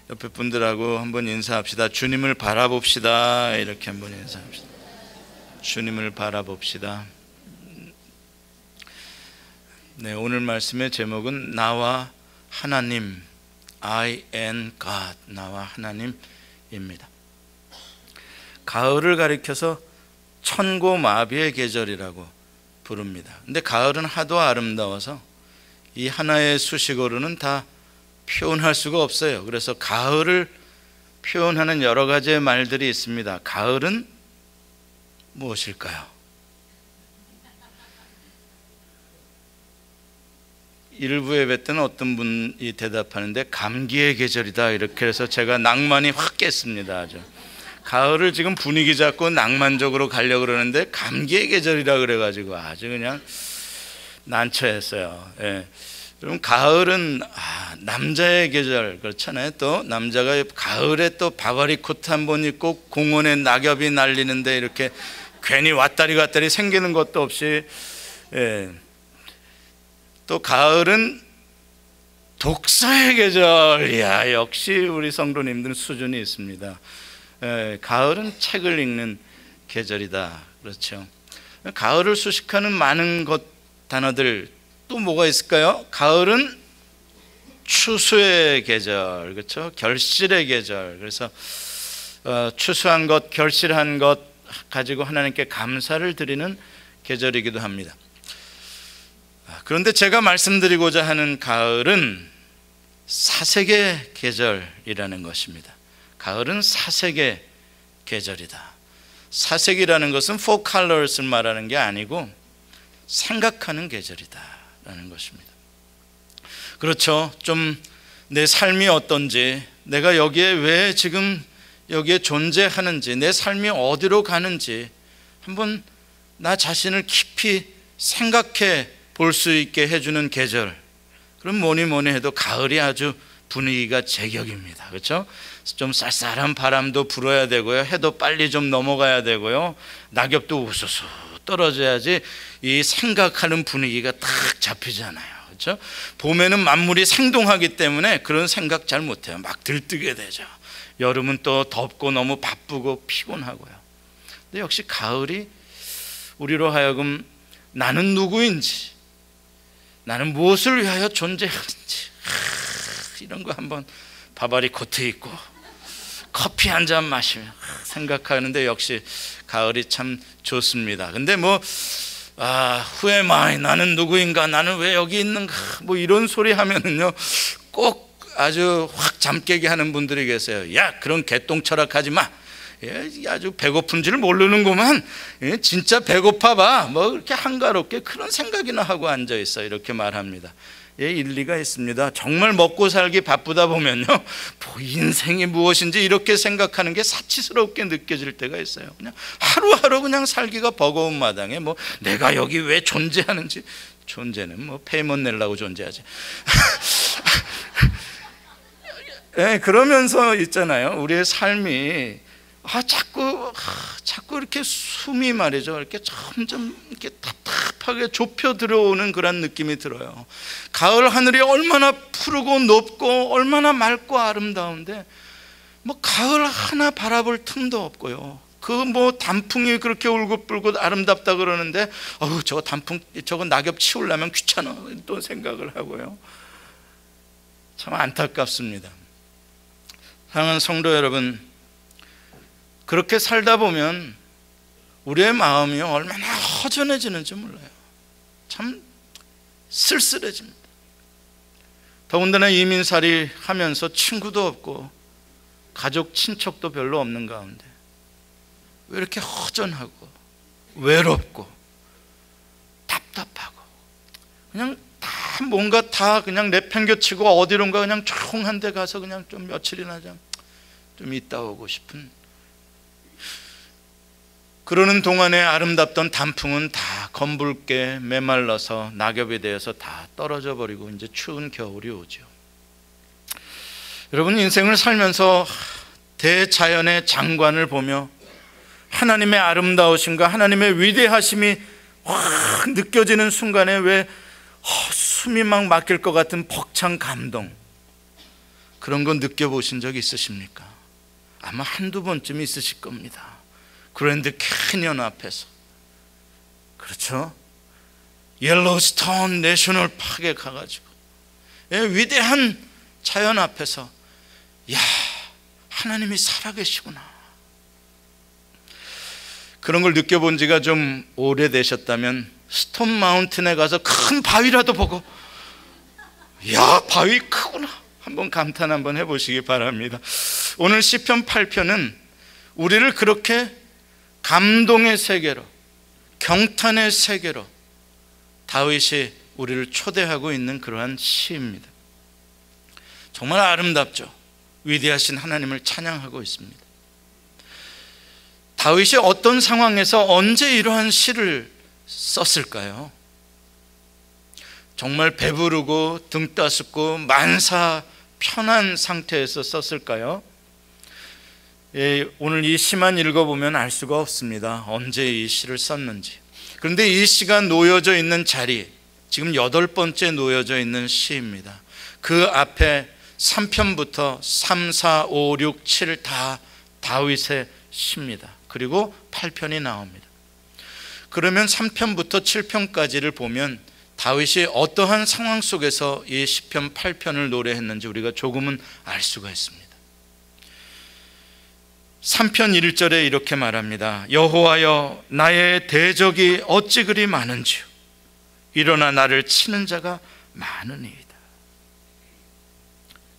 옆에 분들하고 한번 인사합시다. 주님을 바라봅시다. 이렇게 한번 인사합시다. 주님을 바라봅시다. 네, 오늘 말씀의 제목은 나와 하나님, I and God, 나와 하나님입니다. 가을을 가리켜서 천고마비의 계절이라고 부릅니다. 근데 가을은 하도 아름다워서 이 하나의 수식어로는 다 표현할 수가 없어요. 그래서 가을을 표현하는 여러 가지의 말들이 있습니다. 가을은 무엇일까요? 일부 예배 때는 어떤 분이 대답하는데 감기의 계절이다 이렇게 해서 제가 낭만이 확 깼습니다. 아주 가을을 지금 분위기 잡고 낭만적으로 가려고 그러는데 감기의 계절이라 그래가지고 아주 그냥 난처했어요. 예. 여러분, 가을은 남자의 계절 그렇잖아요. 또 남자가 가을에 또 바바리 코트 한번 입고 공원에 낙엽이 날리는데 이렇게 괜히 왔다리 갔다리 생기는 것도 없이, 예. 또 가을은 독서의 계절. 이야, 역시 우리 성도님들은 수준이 있습니다. 예, 가을은 책을 읽는 계절이다. 그렇죠. 가을을 수식하는 많은 단어들 또 뭐가 있을까요? 가을은 추수의 계절, 그렇죠? 결실의 계절. 그래서 추수한 것, 결실한 것 가지고 하나님께 감사를 드리는 계절이기도 합니다. 그런데 제가 말씀드리고자 하는 가을은 사색의 계절이라는 것입니다. 가을은 사색의 계절이다. 사색이라는 것은 four colors를 말하는 게 아니고 생각하는 계절이다라는 것입니다. 그렇죠. 좀 내 삶이 어떤지, 내가 여기에 왜 지금 여기에 존재하는지, 내 삶이 어디로 가는지 한번 나 자신을 깊이 생각해 볼 수 있게 해주는 계절. 그럼 뭐니 해도 가을이 아주 분위기가 제격입니다. 그렇죠? 좀 쌀쌀한 바람도 불어야 되고요, 해도 빨리 좀 넘어가야 되고요, 낙엽도 우수수 떨어져야지 이 생각하는 분위기가 딱 잡히잖아요. 그렇죠? 봄에는 만물이 생동하기 때문에 그런 생각 잘 못해요. 막 들뜨게 되죠. 여름은 또 덥고 너무 바쁘고 피곤하고요. 근데 역시 가을이 우리로 하여금 나는 누구인지, 나는 무엇을 위하여 존재하는지, 이런 거 한번 바바리 코트 입고 커피 한 잔 마시며 생각하는데 역시 가을이 참 좋습니다. 근데 who am I? 나는 누구인가? 나는 왜 여기 있는가? 이런 소리 하면은요, 꼭 아주 확 잠 깨게 하는 분들이 계세요. 야, 그런 개똥 철학하지 마. 아주 배고픈 줄 모르는구만. 진짜 배고파 봐. 그렇게 한가롭게 그런 생각이나 하고 앉아 있어. 이렇게 말합니다. 일리가 있습니다. 정말 먹고 살기 바쁘다 보면요, 인생이 무엇인지 이렇게 생각하는 게 사치스럽게 느껴질 때가 있어요. 그냥 하루하루 그냥 살기가 버거운 마당에 내가 여기 왜 존재하는지, 존재는 페이먼 내려고 존재하지. 네, 그러면서 있잖아요, 우리의 삶이 자꾸 이렇게 숨이 말이죠, 이렇게 점점 이렇게 답답하게 좁혀 들어오는 그런 느낌이 들어요. 가을 하늘이 얼마나 푸르고 높고 얼마나 맑고 아름다운데 가을 하나 바라볼 틈도 없고요. 단풍이 그렇게 울긋불긋 아름답다 그러는데 저거 낙엽 치우려면 귀찮아 또 생각을 하고요. 참 안타깝습니다. 사랑하는 성도 여러분, 그렇게 살다 보면 우리의 마음이 얼마나 허전해지는지 몰라요. 참 쓸쓸해집니다. 더군다나 이민살이 하면서 친구도 없고 가족 친척도 별로 없는 가운데 왜 이렇게 허전하고 외롭고 답답하고 그냥 다 뭔가 다 그냥 내팽겨치고 어디론가 그냥 조용한 데 가서 그냥 좀 며칠이나 좀 있다 오고 싶은, 그러는 동안에 아름답던 단풍은 다 검붉게 메말라서 낙엽이 되어서 다 떨어져 버리고 이제 추운 겨울이 오죠. 여러분, 인생을 살면서 대자연의 장관을 보며 하나님의 아름다우심과 하나님의 위대하심이 확 느껴지는 순간에 왜 숨이 막 막힐 것 같은 벅찬 감동, 그런 거 느껴보신 적 있으십니까? 아마 한두 번쯤 있으실 겁니다. 그랜드 캐니언 앞에서, 그렇죠? 옐로스톤 내셔널 파크에 가가지고 위대한 자연 앞에서 야, 하나님이 살아계시구나, 그런 걸 느껴본 지가 좀 오래되셨다면 스톤 마운틴에 가서 큰 바위라도 보고 야, 바위 크구나, 한번 감탄 한번 해보시기 바랍니다. 오늘 시편 8편은 우리를 그렇게 감동의 세계로, 경탄의 세계로 다윗이 우리를 초대하고 있는 그러한 시입니다. 정말 아름답죠. 위대하신 하나님을 찬양하고 있습니다. 다윗이 어떤 상황에서 언제 이러한 시를 썼을까요? 정말 배부르고 등 따숩고 만사 편한 상태에서 썼을까요? 오늘 이 시만 읽어보면 알 수가 없습니다. 언제 이 시를 썼는지. 그런데 이 시가 놓여져 있는 자리, 지금 8번째 놓여져 있는 시입니다. 그 앞에 3편부터 3, 4, 5, 6, 7 다 다윗의 시입니다. 그리고 8편이 나옵니다. 그러면 3편부터 7편까지를 보면 다윗이 어떠한 상황 속에서 이 시편 8편을 노래했는지 우리가 조금은 알 수가 있습니다. 3편 1절에 이렇게 말합니다. 여호와여, 나의 대적이 어찌 그리 많은지요, 일어나 나를 치는 자가 많으니이다.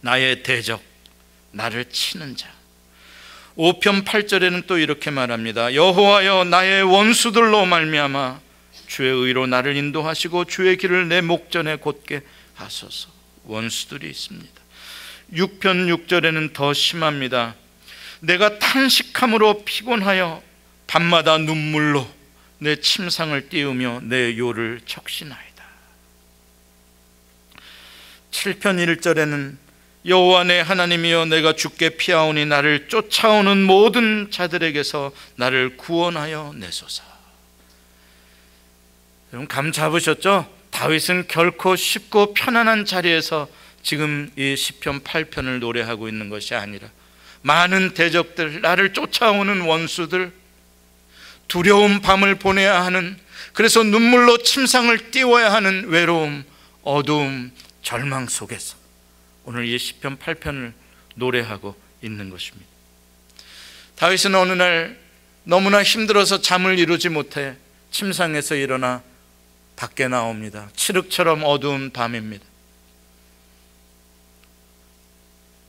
나의 대적, 나를 치는 자. 5편 8절에는 또 이렇게 말합니다. 여호와여, 나의 원수들로 말미암아 주의 의로 나를 인도하시고 주의 길을 내 목전에 곧게 하소서. 원수들이 있습니다. 6편 6절에는 더 심합니다. 내가 탄식함으로 피곤하여 밤마다 눈물로 내 침상을 띄우며 내 요를 적시나이다. 7편 1절에는 여호와 내 하나님이여, 내가 주께 피하오니 나를 쫓아오는 모든 자들에게서 나를 구원하여 내소서. 여러분 감 잡으셨죠? 다윗은 결코 쉽고 편안한 자리에서 지금 이 시편 8편을 노래하고 있는 것이 아니라 많은 대적들, 나를 쫓아오는 원수들, 두려운 밤을 보내야 하는, 그래서 눈물로 침상을 띄워야 하는 외로움, 어두움, 절망 속에서 오늘 이 시편 8편을 노래하고 있는 것입니다. 다윗은 어느 날 너무나 힘들어서 잠을 이루지 못해 침상에서 일어나 밖에 나옵니다. 칠흑처럼 어두운 밤입니다.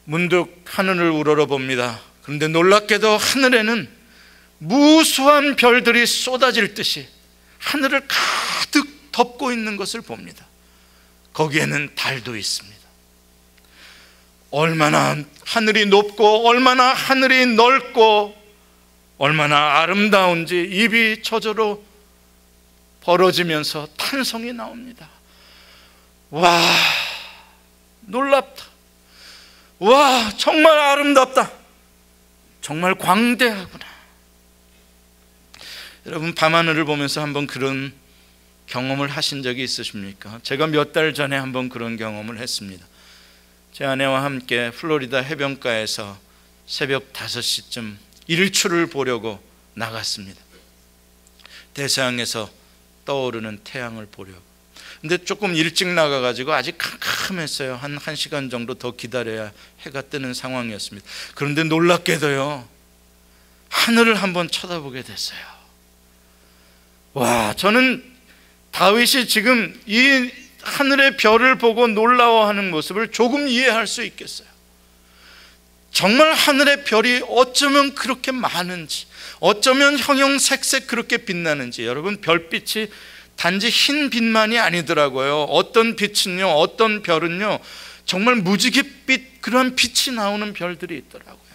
문득 하늘을 우러러봅니다. 그런데 놀랍게도 하늘에는 무수한 별들이 쏟아질 듯이 하늘을 가득 덮고 있는 것을 봅니다. 거기에는 달도 있습니다. 얼마나 하늘이 높고 얼마나 하늘이 넓고 얼마나 아름다운지 입이 저절로 벌어지면서 탄성이 나옵니다. 와, 놀랍다. 와, 정말 아름답다. 정말 광대하구나. 여러분 밤하늘을 보면서 한번 그런 경험을 하신 적이 있으십니까? 제가 몇 달 전에 한번 그런 경험을 했습니다. 제 아내와 함께 플로리다 해변가에서 새벽 5시쯤 일출을 보려고 나갔습니다. 대서양에서 떠오르는 태양을 보려고. 근데 조금 일찍 나가가지고 아직 캄캄했어요. 한 1시간 정도 더 기다려야 해가 뜨는 상황이었습니다. 그런데 놀랍게도요, 하늘을 한번 쳐다보게 됐어요. 와, 저는 다윗이 지금 이 하늘의 별을 보고 놀라워하는 모습을 조금 이해할 수 있겠어요. 정말 하늘의 별이 어쩌면 그렇게 많은지, 어쩌면 형형색색 그렇게 빛나는지. 여러분, 별빛이 단지 흰 빛만이 아니더라고요. 어떤 빛은요, 어떤 별은요, 정말 무지갯빛, 그런 빛이 나오는 별들이 있더라고요.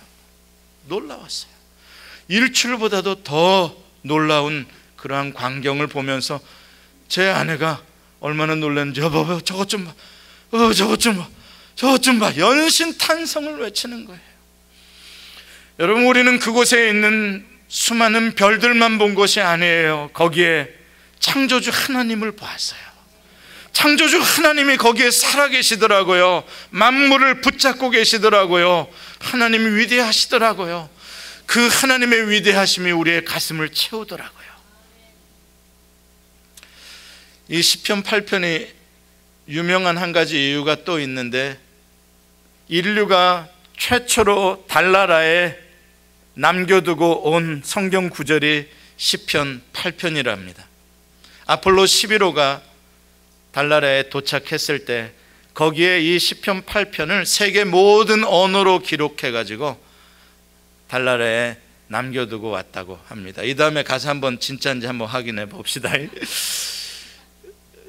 놀라웠어요. 일출보다도 더 놀라운 그러한 광경을 보면서 제 아내가 얼마나 놀랐는지, 여보 저것 좀 봐, 저것 좀 봐, 저것 좀 봐, 연신 탄성을 외치는 거예요. 여러분, 우리는 그곳에 있는 수많은 별들만 본 것이 아니에요. 거기에 창조주 하나님을 보았어요. 창조주 하나님이 거기에 살아계시더라고요. 만물을 붙잡고 계시더라고요. 하나님이 위대하시더라고요. 그 하나님의 위대하심이 우리의 가슴을 채우더라고요. 이 시편 8편이 유명한 한 가지 이유가 또 있는데, 인류가 최초로 달나라에 남겨두고 온 성경 구절이 시편 8편이랍니다. 아폴로 11호가 달나라에 도착했을 때 거기에 이 시편 8편을 세계 모든 언어로 기록해가지고 달나라에 남겨두고 왔다고 합니다. 이 다음에 가서 한번 진짜인지 한번 확인해 봅시다.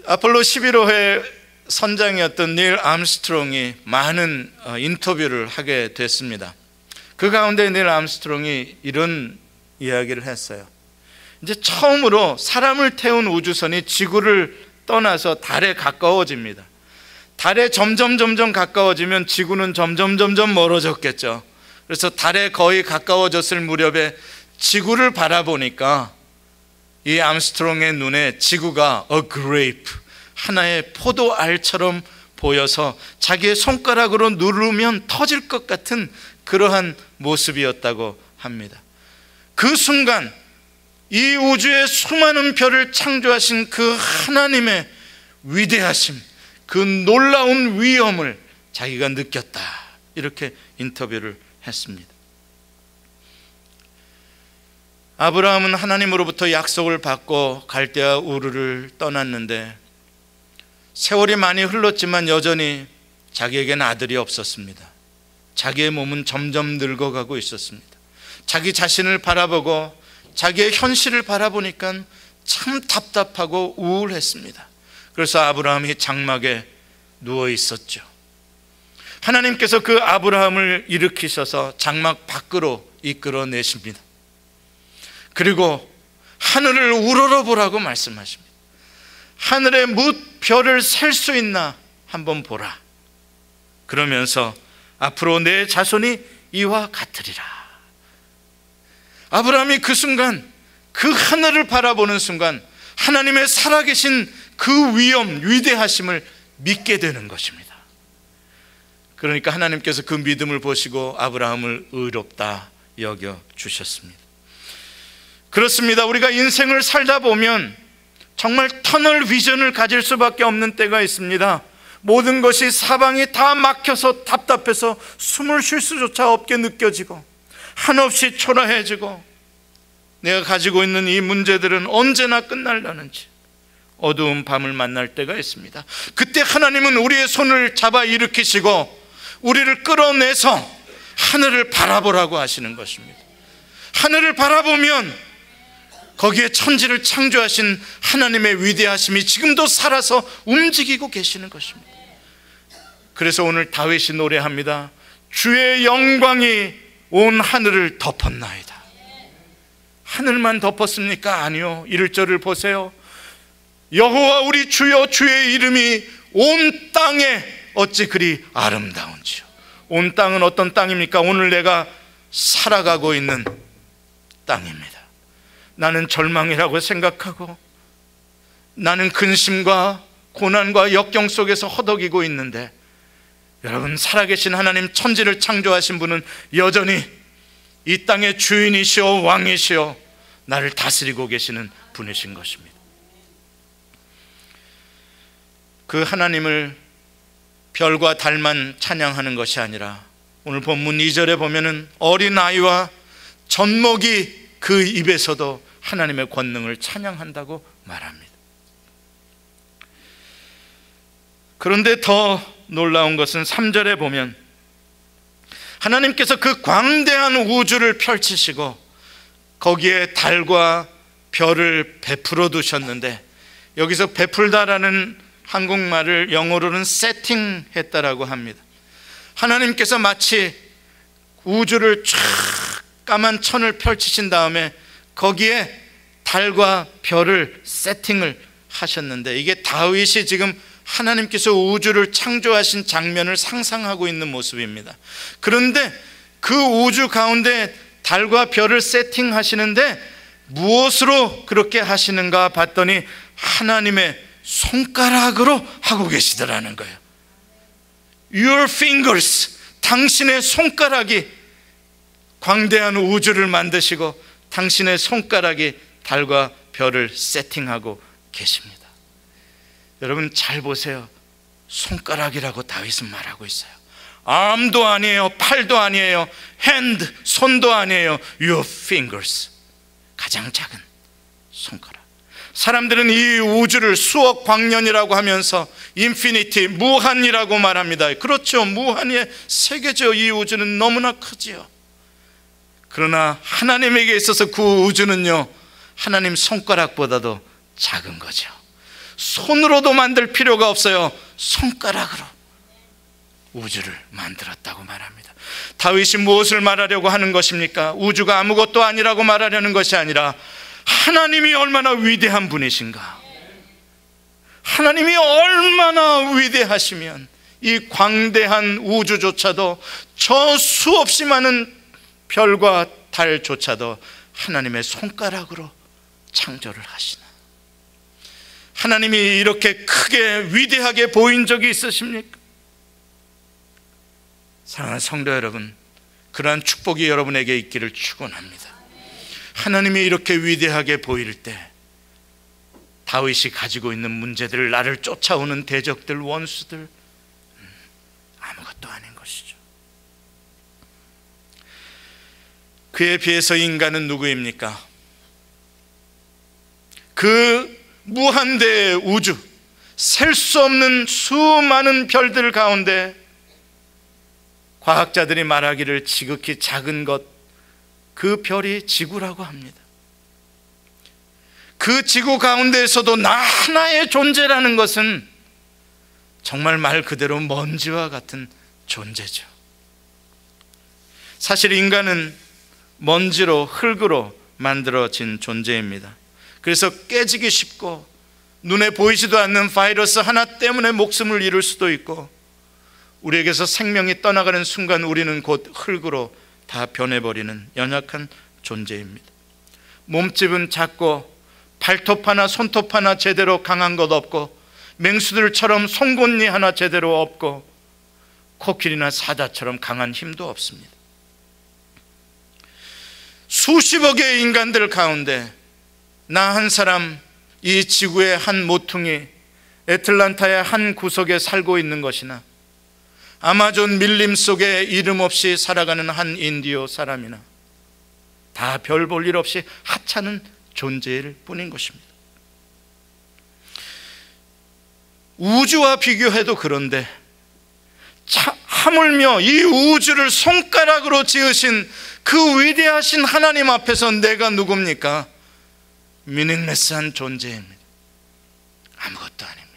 아폴로 11호의 선장이었던 닐 암스트롱이 많은 인터뷰를 하게 됐습니다. 그 가운데 닐 암스트롱이 이런 이야기를 했어요. 이제 처음으로 사람을 태운 우주선이 지구를 떠나서 달에 가까워집니다. 달에 점점 가까워지면 지구는 점점 멀어졌겠죠. 그래서 달에 거의 가까워졌을 무렵에 지구를 바라보니까 이 암스트롱의 눈에 지구가 a grape, 하나의 포도알처럼 보여서 자기의 손가락으로 누르면 터질 것 같은 그러한 모습이었다고 합니다. 그 순간 이 우주의 수많은 별을 창조하신 그 하나님의 위대하심, 그 놀라운 위엄을 자기가 느꼈다, 이렇게 인터뷰를 했습니다. 아브라함은 하나님으로부터 약속을 받고 갈대아 우르를 떠났는데 세월이 많이 흘렀지만 여전히 자기에게는 아들이 없었습니다. 자기의 몸은 점점 늙어가고 있었습니다. 자기 자신을 바라보고 자기의 현실을 바라보니까 참 답답하고 우울했습니다. 그래서 아브라함이 장막에 누워 있었죠. 하나님께서 그 아브라함을 일으키셔서 장막 밖으로 이끌어내십니다. 그리고 하늘을 우러러보라고 말씀하십니다. 하늘의 뭇별을 셀 수 있나 한번 보라. 그러면서 앞으로 내 자손이 이와 같으리라. 아브라함이 그 순간, 그 하늘을 바라보는 순간 하나님의 살아계신 그 위엄, 위대하심을 믿게 되는 것입니다. 그러니까 하나님께서 그 믿음을 보시고 아브라함을 의롭다 여겨 주셨습니다. 그렇습니다. 우리가 인생을 살다 보면 정말 터널 비전을 가질 수밖에 없는 때가 있습니다. 모든 것이 사방이 다 막혀서 답답해서 숨을 쉴 수조차 없게 느껴지고 한없이 초라해지고 내가 가지고 있는 이 문제들은 언제나 끝날라는지 어두운 밤을 만날 때가 있습니다. 그때 하나님은 우리의 손을 잡아 일으키시고 우리를 끌어내서 하늘을 바라보라고 하시는 것입니다. 하늘을 바라보면 거기에 천지를 창조하신 하나님의 위대하심이 지금도 살아서 움직이고 계시는 것입니다. 그래서 오늘 다윗이 노래합니다. 주의 영광이 온 하늘을 덮었나이다. 하늘만 덮었습니까? 아니요. 1절을 보세요. 여호와 우리 주여, 주의 이름이 온 땅에 어찌 그리 아름다운지요. 온 땅은 어떤 땅입니까? 오늘 내가 살아가고 있는 땅입니다. 나는 절망이라고 생각하고 나는 근심과 고난과 역경 속에서 허덕이고 있는데, 여러분, 살아계신 하나님, 천지를 창조하신 분은 여전히 이 땅의 주인이시오 왕이시오 나를 다스리고 계시는 분이신 것입니다. 그 하나님을 별과 달만 찬양하는 것이 아니라 오늘 본문 2절에 보면은 어린아이와 젖먹이 그 입에서도 하나님의 권능을 찬양한다고 말합니다. 그런데 더 놀라운 것은 3절에 보면 하나님께서 그 광대한 우주를 펼치시고 거기에 달과 별을 베풀어 두셨는데, 여기서 베풀다라는 한국말을 영어로는 세팅했다라고 합니다. 하나님께서 마치 우주를 쫙 까만 천을 펼치신 다음에 거기에 달과 별을 세팅을 하셨는데, 이게 다윗이 지금 하나님께서 우주를 창조하신 장면을 상상하고 있는 모습입니다. 그런데 그 우주 가운데 달과 별을 세팅하시는데 무엇으로 그렇게 하시는가 봤더니 하나님의 손가락으로 하고 계시더라는 거예요. Your fingers, 당신의 손가락이 광대한 우주를 만드시고 당신의 손가락이 달과 별을 세팅하고 계십니다. 여러분 잘 보세요. 손가락이라고 다윗은 말하고 있어요. arm도 아니에요, 팔도 아니에요, hand, 손도 아니에요. Your fingers, 가장 작은 손가락. 사람들은 이 우주를 수억 광년이라고 하면서 인피니티, 무한이라고 말합니다. 그렇죠, 무한의 세계죠. 이 우주는 너무나 크지요. 그러나 하나님에게 있어서 그 우주는요, 하나님 손가락보다도 작은 거죠. 손으로도 만들 필요가 없어요. 손가락으로 우주를 만들었다고 말합니다. 다윗이 무엇을 말하려고 하는 것입니까? 우주가 아무것도 아니라고 말하려는 것이 아니라 하나님이 얼마나 위대한 분이신가, 하나님이 얼마나 위대하시면 이 광대한 우주조차도, 저 수없이 많은 별과 달조차도 하나님의 손가락으로 창조를 하시나. 하나님이 이렇게 크게 위대하게 보인 적이 있으십니까? 사랑하는 성도 여러분, 그러한 축복이 여러분에게 있기를 축원합니다. 하나님이 이렇게 위대하게 보일 때 다윗이 가지고 있는 문제들, 나를 쫓아오는 대적들, 원수들, 아무것도 아닌 것이죠. 그에 비해서 인간은 누구입니까? 그 무한대의 우주, 셀 수 없는 수많은 별들 가운데 과학자들이 말하기를 지극히 작은 것, 그 별이 지구라고 합니다. 그 지구 가운데에서도 나 하나의 존재라는 것은 정말 말 그대로 먼지와 같은 존재죠. 사실 인간은 먼지로, 흙으로 만들어진 존재입니다. 그래서 깨지기 쉽고 눈에 보이지도 않는 바이러스 하나 때문에 목숨을 잃을 수도 있고, 우리에게서 생명이 떠나가는 순간 우리는 곧 흙으로 다 변해버리는 연약한 존재입니다. 몸집은 작고 발톱 하나 손톱 하나 제대로 강한 것 없고, 맹수들처럼 송곳니 하나 제대로 없고, 코끼리나 사자처럼 강한 힘도 없습니다. 수십억의 인간들 가운데 나 한 사람, 이 지구의 한 모퉁이, 애틀란타의 한 구석에 살고 있는 것이나 아마존 밀림 속에 이름 없이 살아가는 한 인디오 사람이나 다 별 볼 일 없이 하찮은 존재일 뿐인 것입니다. 우주와 비교해도 그런데 하물며 이 우주를 손가락으로 지으신 그 위대하신 하나님 앞에서 내가 누굽니까? 미닝레스한 존재입니다. 아무것도 아닙니다.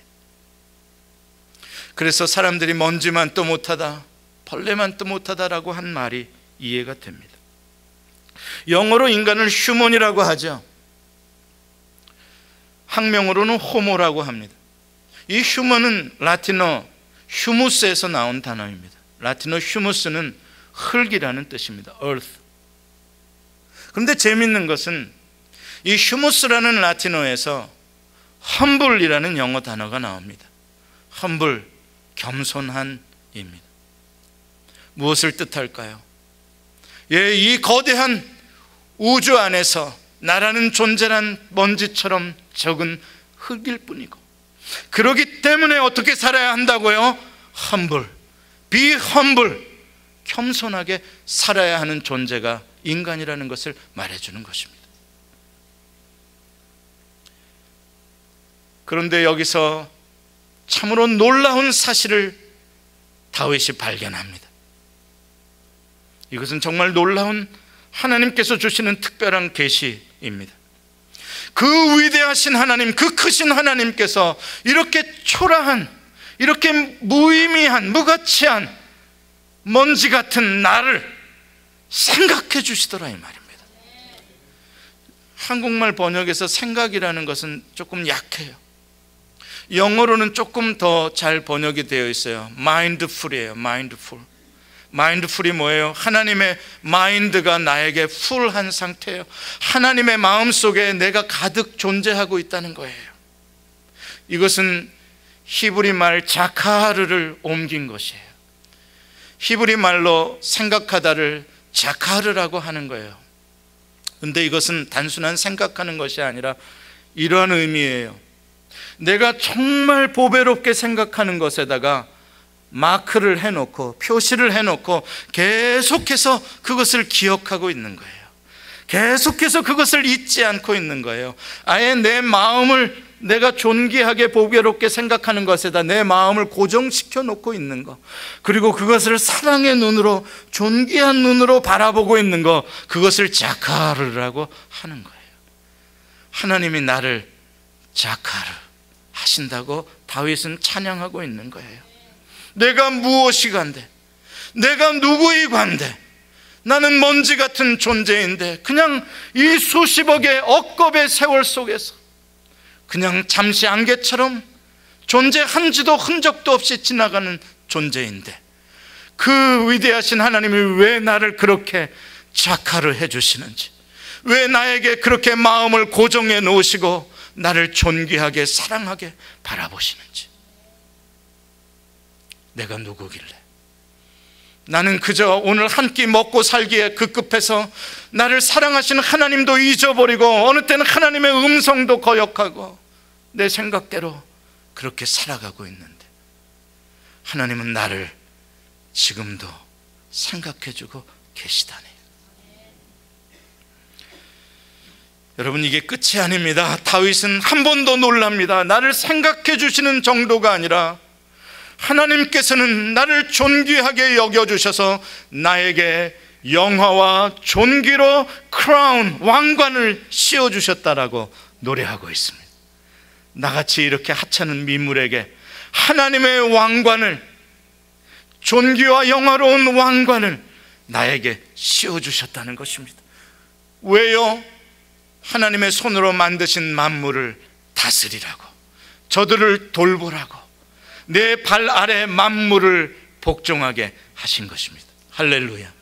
그래서 사람들이 먼지만 또 못하다, 벌레만 또 못하다라고 한 말이 이해가 됩니다. 영어로 인간을 휴먼이라고 하죠. 학명으로는 호모라고 합니다. 이 휴먼은 라틴어 휴무스에서 나온 단어입니다. 라틴어 휴무스는 흙이라는 뜻입니다. earth. 그런데 재밌는 것은 이 휴무스라는 라틴어에서 humble이라는 영어 단어가 나옵니다. humble, 겸손한입니다. 무엇을 뜻할까요? 예, 이 거대한 우주 안에서 나라는 존재란 먼지처럼 적은 흙일 뿐이고, 그러기 때문에 어떻게 살아야 한다고요? humble, be humble, 겸손하게 살아야 하는 존재가 인간이라는 것을 말해주는 것입니다. 그런데 여기서 참으로 놀라운 사실을 다윗이 발견합니다. 이것은 정말 놀라운 하나님께서 주시는 특별한 계시입니다. 그 위대하신 하나님, 그 크신 하나님께서 이렇게 초라한, 이렇게 무의미한, 무가치한 먼지 같은 나를 생각해 주시더라, 이 말입니다. 한국말 번역에서 생각이라는 것은 조금 약해요. 영어로는 조금 더 잘 번역이 되어 있어요. mindful이에요. mindful. mindful이 뭐예요? 하나님의 마인드가 나에게 풀한 상태예요. 하나님의 마음속에 내가 가득 존재하고 있다는 거예요. 이것은 히브리 말 자카르를 옮긴 것이에요. 히브리 말로 생각하다를 자카르라고 하는 거예요. 근데 이것은 단순한 생각하는 것이 아니라 이러한 의미예요. 내가 정말 보배롭게 생각하는 것에다가 마크를 해놓고 표시를 해놓고 계속해서 그것을 기억하고 있는 거예요. 계속해서 그것을 잊지 않고 있는 거예요. 아예 내 마음을 내가 존귀하게 보배롭게 생각하는 것에다 내 마음을 고정시켜 놓고 있는 것, 그리고 그것을 사랑의 눈으로, 존귀한 눈으로 바라보고 있는 것, 그것을 자카르라고 하는 거예요. 하나님이 나를 자카르 하신다고 다윗은 찬양하고 있는 거예요. 내가 무엇이 간데, 내가 누구이 간데, 나는 먼지 같은 존재인데 그냥 이 수십억의 억겁의 세월 속에서 그냥 잠시 안개처럼 존재한지도 흔적도 없이 지나가는 존재인데, 그 위대하신 하나님이 왜 나를 그렇게 자카르 해주시는지, 왜 나에게 그렇게 마음을 고정해 놓으시고 나를 존귀하게 사랑하게 바라보시는지. 내가 누구길래, 나는 그저 오늘 한 끼 먹고 살기에 급급해서 나를 사랑하시는 하나님도 잊어버리고 어느 때는 하나님의 음성도 거역하고 내 생각대로 그렇게 살아가고 있는데, 하나님은 나를 지금도 생각해주고 계시다네. 여러분, 이게 끝이 아닙니다. 다윗은 한 번 더 놀랍니다. 나를 생각해 주시는 정도가 아니라 하나님께서는 나를 존귀하게 여겨주셔서 나에게 영화와 존귀로 크라운, 왕관을 씌워주셨다라고 노래하고 있습니다. 나같이 이렇게 하찮은 민물에게 하나님의 왕관을, 존귀와 영화로운 왕관을 나에게 씌워주셨다는 것입니다. 왜요? 하나님의 손으로 만드신 만물을 다스리라고, 저들을 돌보라고, 내 발 아래 만물을 복종하게 하신 것입니다. 할렐루야.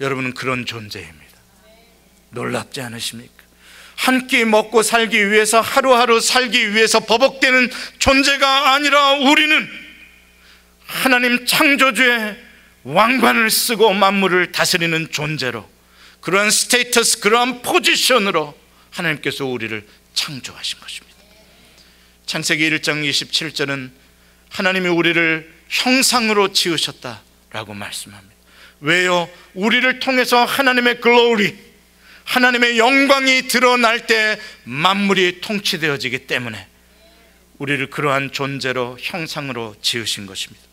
여러분은 그런 존재입니다. 놀랍지 않으십니까? 한 끼 먹고 살기 위해서, 하루하루 살기 위해서 버벅대는 존재가 아니라 우리는 하나님 창조주의 왕관을 쓰고 만물을 다스리는 존재로, 그러한 스테이터스, 그러한 포지션으로 하나님께서 우리를 창조하신 것입니다. 창세기 1장 27절은 하나님이 우리를 형상으로 지으셨다라고 말씀합니다. 왜요? 우리를 통해서 하나님의 글로리, 하나님의 영광이 드러날 때 만물이 통치되어지기 때문에 우리를 그러한 존재로, 형상으로 지으신 것입니다.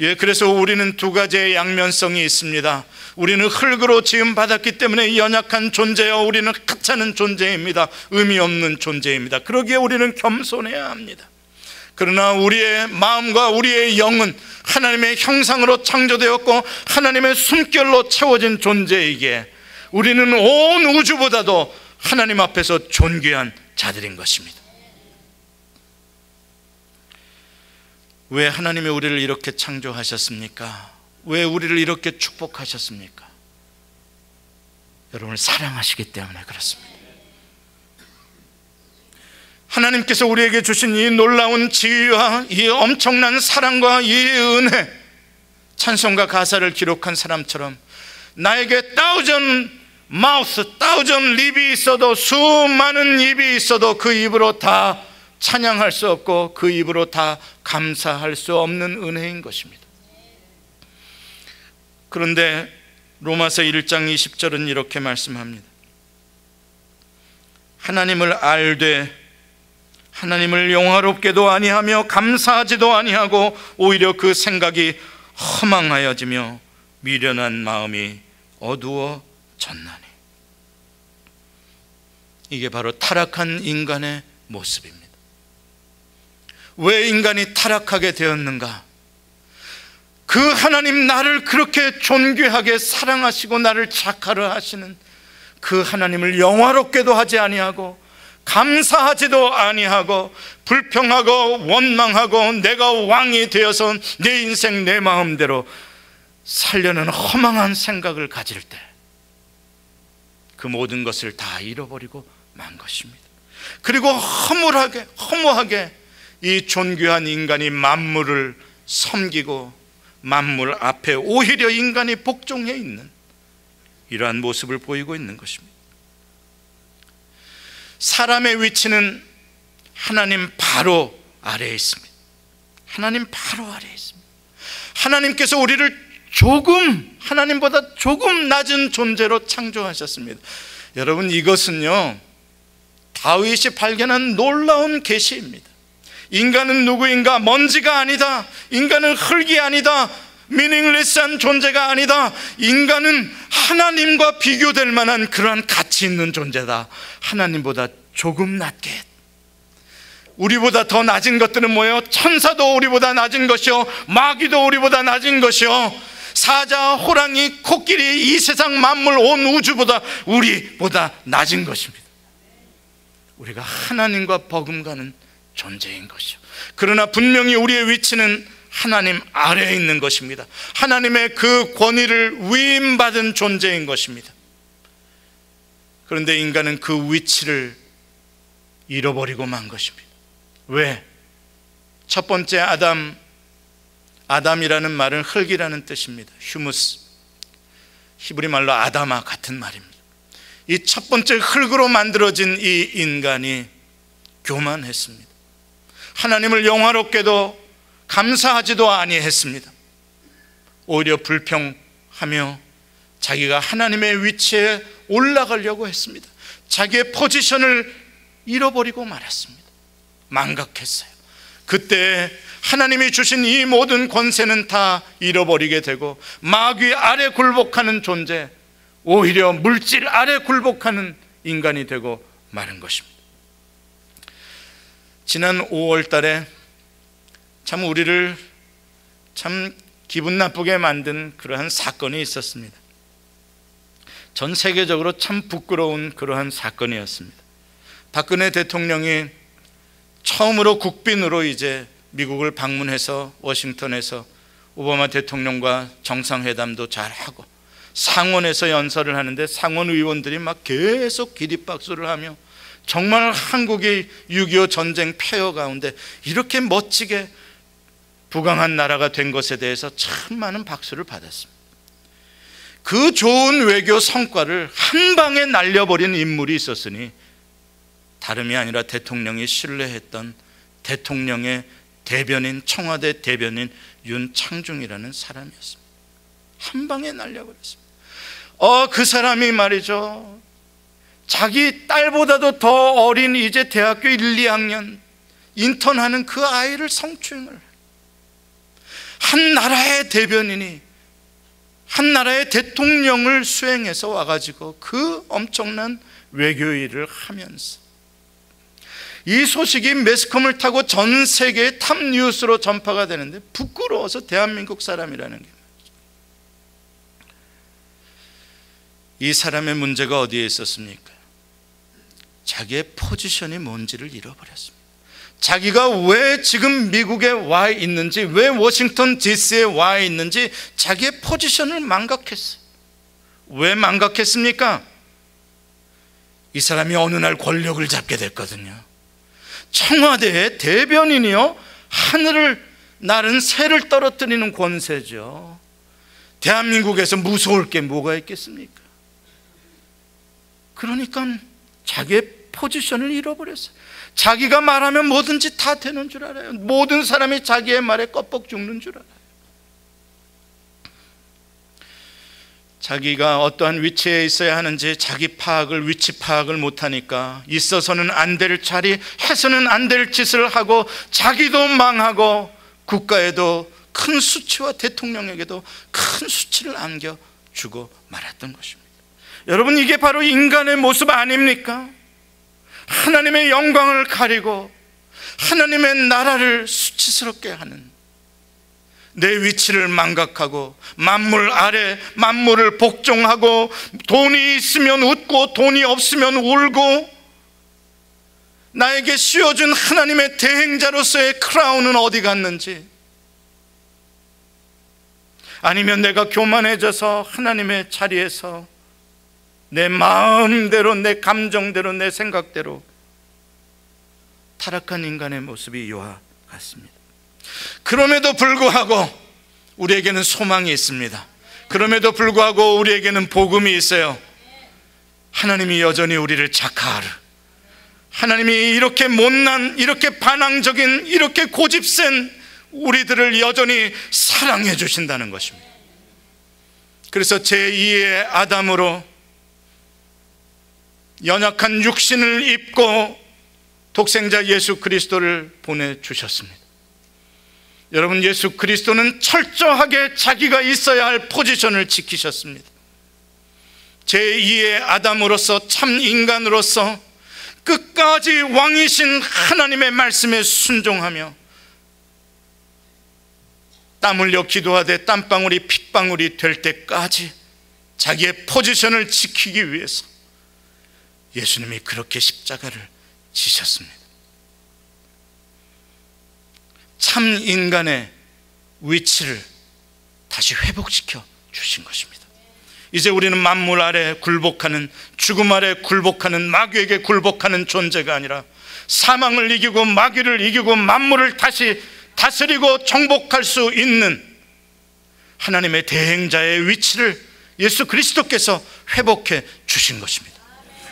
예, 그래서 우리는 두 가지의 양면성이 있습니다. 우리는 흙으로 지음받았기 때문에 연약한 존재요, 우리는 하찮은 존재입니다. 의미 없는 존재입니다. 그러기에 우리는 겸손해야 합니다. 그러나 우리의 마음과 우리의 영은 하나님의 형상으로 창조되었고 하나님의 숨결로 채워진 존재이기에 우리는 온 우주보다도 하나님 앞에서 존귀한 자들인 것입니다. 왜 하나님이 우리를 이렇게 창조하셨습니까? 왜 우리를 이렇게 축복하셨습니까? 여러분을 사랑하시기 때문에 그렇습니다. 하나님께서 우리에게 주신 이 놀라운 지위와 이 엄청난 사랑과 이 은혜, 찬송가 가사를 기록한 사람처럼 나에게 thousand mouth, thousand 립이 있어도, 수많은 입이 있어도 그 입으로 다 찬양할 수 없고 그 입으로 다 감사할 수 없는 은혜인 것입니다. 그런데 로마서 1장 20절은 이렇게 말씀합니다. 하나님을 알되 하나님을 영화롭게도 아니하며 감사하지도 아니하고 오히려 그 생각이 허망하여지며 미련한 마음이 어두워졌나니. 이게 바로 타락한 인간의 모습입니다. 왜 인간이 타락하게 되었는가? 그 하나님, 나를 그렇게 존귀하게 사랑하시고 나를 자카르 하시는 그 하나님을 영화롭게도 하지 아니하고 감사하지도 아니하고 불평하고 원망하고 내가 왕이 되어서 내 인생 내 마음대로 살려는 허망한 생각을 가질 때 그 모든 것을 다 잃어버리고 만 것입니다. 그리고 허무하게 이 존귀한 인간이 만물을 섬기고 만물 앞에 오히려 인간이 복종해 있는 이러한 모습을 보이고 있는 것입니다. 사람의 위치는 하나님 바로 아래에 있습니다. 하나님 바로 아래에 있습니다. 하나님께서 우리를 하나님보다 조금 낮은 존재로 창조하셨습니다. 여러분, 이것은요 다윗이 발견한 놀라운 계시입니다. 인간은 누구인가? 먼지가 아니다. 인간은 흙이 아니다. 미닝리스한 존재가 아니다. 인간은 하나님과 비교될 만한 그러한 가치 있는 존재다. 하나님보다 조금 낮게. 우리보다 더 낮은 것들은 뭐예요? 천사도 우리보다 낮은 것이요, 마귀도 우리보다 낮은 것이요, 사자, 호랑이, 코끼리, 이 세상 만물 온 우주보다 우리보다 낮은 것입니다. 우리가 하나님과 버금가는 존재인 것이요. 그러나 분명히 우리의 위치는 하나님 아래에 있는 것입니다. 하나님의 그 권위를 위임받은 존재인 것입니다. 그런데 인간은 그 위치를 잃어버리고 만 것입니다. 왜? 첫 번째 아담이라는 말은 흙이라는 뜻입니다. 휴무스, 히브리 말로 아다마 같은 말입니다. 이 첫 번째 흙으로 만들어진 이 인간이 교만했습니다. 하나님을 영화롭게도 감사하지도 아니했습니다. 오히려 불평하며 자기가 하나님의 위치에 올라가려고 했습니다. 자기의 포지션을 잃어버리고 말았습니다. 망각했어요. 그때 하나님이 주신 이 모든 권세는 다 잃어버리게 되고 마귀 아래 굴복하는 존재, 오히려 물질 아래 굴복하는 인간이 되고 마는 것입니다. 지난 5월 달에 참 우리를 참 기분 나쁘게 만든 그러한 사건이 있었습니다. 전 세계적으로 참 부끄러운 그러한 사건이었습니다. 박근혜 대통령이 처음으로 국빈으로 이제 미국을 방문해서 워싱턴에서 오바마 대통령과 정상회담도 잘하고 상원에서 연설을 하는데 상원 의원들이 막 계속 기립박수를 하며 정말 한국이 6.25 전쟁 폐허 가운데 이렇게 멋지게 부강한 나라가 된 것에 대해서 참 많은 박수를 받았습니다. 그 좋은 외교 성과를 한 방에 날려버린 인물이 있었으니 다름이 아니라 대통령이 신뢰했던 대통령의 대변인, 청와대 대변인 윤창중이라는 사람이었습니다. 한 방에 날려버렸습니다. 그 사람이 말이죠, 자기 딸보다도 더 어린 이제 대학교 1, 2학년 인턴하는 그 아이를 성추행을, 한 나라의 대변인이 한 나라의 대통령을 수행해서 와가지고 그 엄청난 외교 일을 하면서 이 소식이 매스컴을 타고 전 세계의 탑 뉴스로 전파가 되는데 부끄러워서 대한민국 사람이라는 게, 이 사람의 문제가 어디에 있었습니까? 자기의 포지션이 뭔지를 잃어버렸습니다. 자기가 왜 지금 미국에 와 있는지, 왜 워싱턴 DC에 와 있는지 자기의 포지션을 망각했어요. 왜 망각했습니까? 이 사람이 어느 날 권력을 잡게 됐거든요. 청와대의 대변인이요, 하늘을 나른 새를 떨어뜨리는 권세죠. 대한민국에서 무서울 게 뭐가 있겠습니까? 그러니까 자기의 포지션을 잃어버렸어요. 자기가 말하면 뭐든지 다 되는 줄 알아요. 모든 사람이 자기의 말에 껍벅 죽는 줄 알아요. 자기가 어떠한 위치에 있어야 하는지 자기 파악을, 위치 파악을 못하니까 있어서는 안 될 자리, 해서는 안 될 짓을 하고 자기도 망하고 국가에도 큰 수치와 대통령에게도 큰 수치를 안겨주고 말았던 것입니다. 여러분, 이게 바로 인간의 모습 아닙니까? 하나님의 영광을 가리고 하나님의 나라를 수치스럽게 하는, 내 위치를 망각하고 만물 아래 만물을 복종하고 돈이 있으면 웃고 돈이 없으면 울고, 나에게 씌워준 하나님의 대행자로서의 크라운은 어디 갔는지, 아니면 내가 교만해져서 하나님의 자리에서 내 마음대로, 내 감정대로, 내 생각대로 타락한 인간의 모습이 이와 같습니다. 그럼에도 불구하고 우리에게는 소망이 있습니다. 그럼에도 불구하고 우리에게는 복음이 있어요. 하나님이 여전히 우리를 자카하르, 하나님이 이렇게 못난, 이렇게 반항적인, 이렇게 고집센 우리들을 여전히 사랑해 주신다는 것입니다. 그래서 제2의 아담으로 연약한 육신을 입고 독생자 예수 그리스도를 보내주셨습니다. 여러분, 예수 그리스도는 철저하게 자기가 있어야 할 포지션을 지키셨습니다. 제2의 아담으로서, 참 인간으로서 끝까지 왕이신 하나님의 말씀에 순종하며 땀 흘려 기도하되 땀방울이 핏방울이 될 때까지 자기의 포지션을 지키기 위해서 예수님이 그렇게 십자가를 지셨습니다. 참 인간의 위치를 다시 회복시켜 주신 것입니다. 이제 우리는 만물 아래 굴복하는, 죽음 아래 굴복하는, 마귀에게 굴복하는 존재가 아니라 사망을 이기고 마귀를 이기고 만물을 다시 다스리고 정복할 수 있는 하나님의 대행자의 위치를 예수 그리스도께서 회복해 주신 것입니다.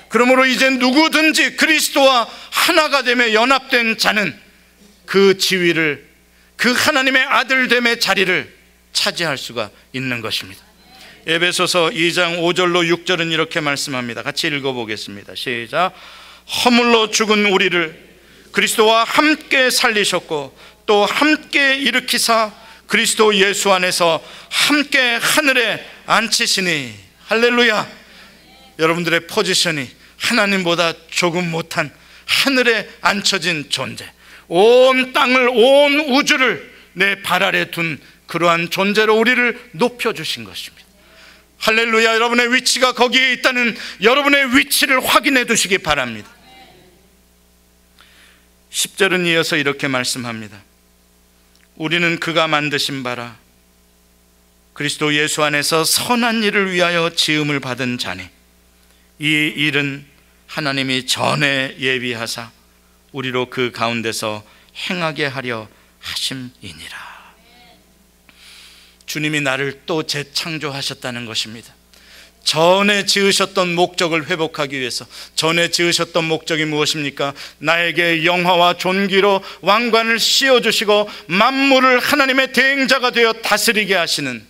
그러므로 이제 누구든지 그리스도와 하나가 되며 연합된 자는 그 지위를, 그 하나님의 아들됨의 자리를 차지할 수가 있는 것입니다. 에베소서 2장 5절로 6절은 이렇게 말씀합니다. 같이 읽어보겠습니다. 시작. 허물로 죽은 우리를 그리스도와 함께 살리셨고 또 함께 일으키사 그리스도 예수 안에서 함께 하늘에 앉히시니. 할렐루야. 여러분들의 포지션이 하나님보다 조금 못한 하늘에 앉혀진 존재, 온 땅을, 온 우주를 내 발 아래 둔 그러한 존재로 우리를 높여주신 것입니다. 할렐루야. 여러분의 위치가 거기에 있다는 여러분의 위치를 확인해 두시기 바랍니다. 10절은 이어서 이렇게 말씀합니다. 우리는 그가 만드신 바라 그리스도 예수 안에서 선한 일을 위하여 지음을 받은 자니 이 일은 하나님이 전에 예비하사 우리로 그 가운데서 행하게 하려 하심이니라. 주님이 나를 또 재창조하셨다는 것입니다. 전에 지으셨던 목적을 회복하기 위해서. 전에 지으셨던 목적이 무엇입니까? 나에게 영화와 존귀로 왕관을 씌워주시고 만물을 하나님의 대행자가 되어 다스리게 하시는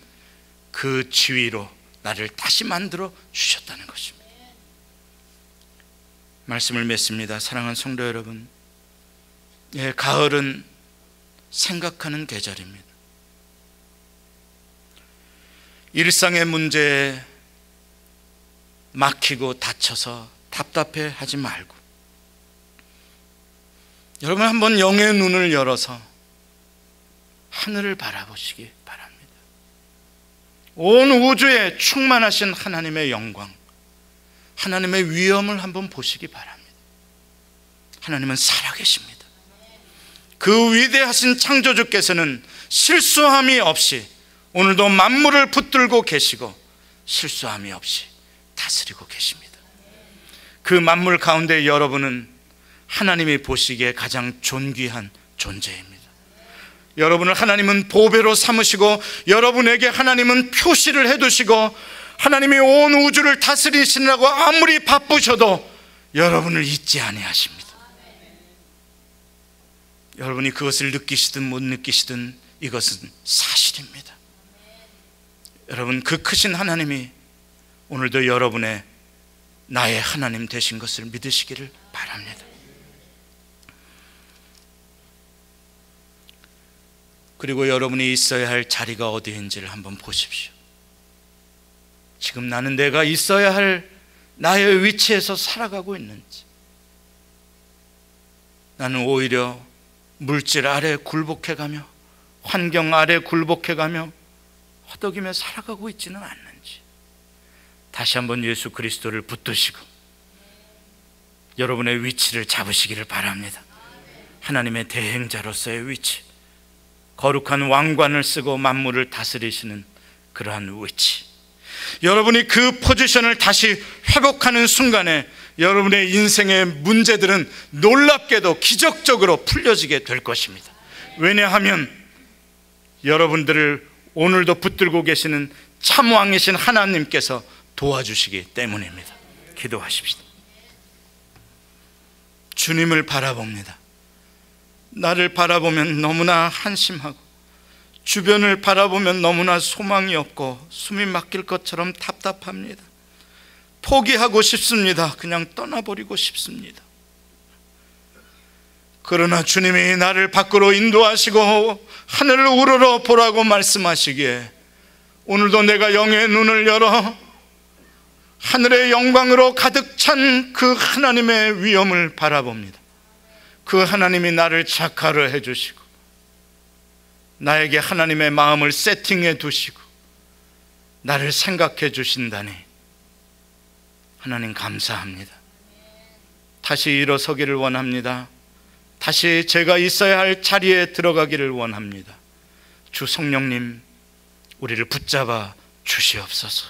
그 지위로 나를 다시 만들어 주셨다는 것입니다. 말씀을 맺습니다. 사랑하는 성도 여러분, 가을은 생각하는 계절입니다. 일상의 문제에 막히고 다쳐서 답답해 하지 말고 여러분 한번 영의 눈을 열어서 하늘을 바라보시기 바랍니다. 온 우주에 충만하신 하나님의 영광, 하나님의 위엄을 한번 보시기 바랍니다. 하나님은 살아계십니다. 그 위대하신 창조주께서는 실수함이 없이 오늘도 만물을 붙들고 계시고 실수함이 없이 다스리고 계십니다. 그 만물 가운데 여러분은 하나님이 보시기에 가장 존귀한 존재입니다. 여러분을 하나님은 보배로 삼으시고 여러분에게 하나님은 표시를 해두시고 하나님이 온 우주를 다스리시느라고 아무리 바쁘셔도 여러분을 잊지 아니하십니다. 여러분이 그것을 느끼시든 못 느끼시든 이것은 사실입니다. 여러분, 그 크신 하나님이 오늘도 여러분의 나의 하나님 되신 것을 믿으시기를 바랍니다. 그리고 여러분이 있어야 할 자리가 어디인지를 한번 보십시오. 지금 나는 내가 있어야 할 나의 위치에서 살아가고 있는지, 나는 오히려 물질 아래 굴복해가며 환경 아래 굴복해가며 허덕이며 살아가고 있지는 않는지 다시 한번 예수 그리스도를 붙드시고 여러분의 위치를 잡으시기를 바랍니다. 하나님의 대행자로서의 위치, 거룩한 왕관을 쓰고 만물을 다스리시는 그러한 위치, 여러분이 그 포지션을 다시 회복하는 순간에 여러분의 인생의 문제들은 놀랍게도 기적적으로 풀려지게 될 것입니다. 왜냐하면 여러분들을 오늘도 붙들고 계시는 참왕이신 하나님께서 도와주시기 때문입니다. 기도하십시다. 주님을 바라봅니다. 나를 바라보면 너무나 한심하고 주변을 바라보면 너무나 소망이 없고 숨이 막힐 것처럼 답답합니다. 포기하고 싶습니다. 그냥 떠나버리고 싶습니다. 그러나 주님이 나를 밖으로 인도하시고 하늘을 우러러 보라고 말씀하시기에 오늘도 내가 영의 눈을 열어 하늘의 영광으로 가득 찬 그 하나님의 위엄을 바라봅니다. 그 하나님이 나를 작화를 해주시고 나에게 하나님의 마음을 세팅해 두시고 나를 생각해 주신다니 하나님 감사합니다. 다시 일어서기를 원합니다. 다시 제가 있어야 할 자리에 들어가기를 원합니다. 주 성령님, 우리를 붙잡아 주시옵소서.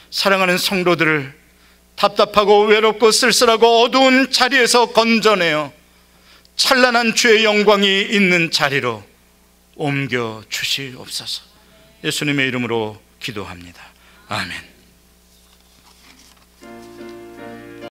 사랑하는 성도들을 답답하고 외롭고 쓸쓸하고 어두운 자리에서 건져내어 찬란한 주의 영광이 있는 자리로 옮겨 주시옵소서. 예수님의 이름으로 기도합니다. 아멘.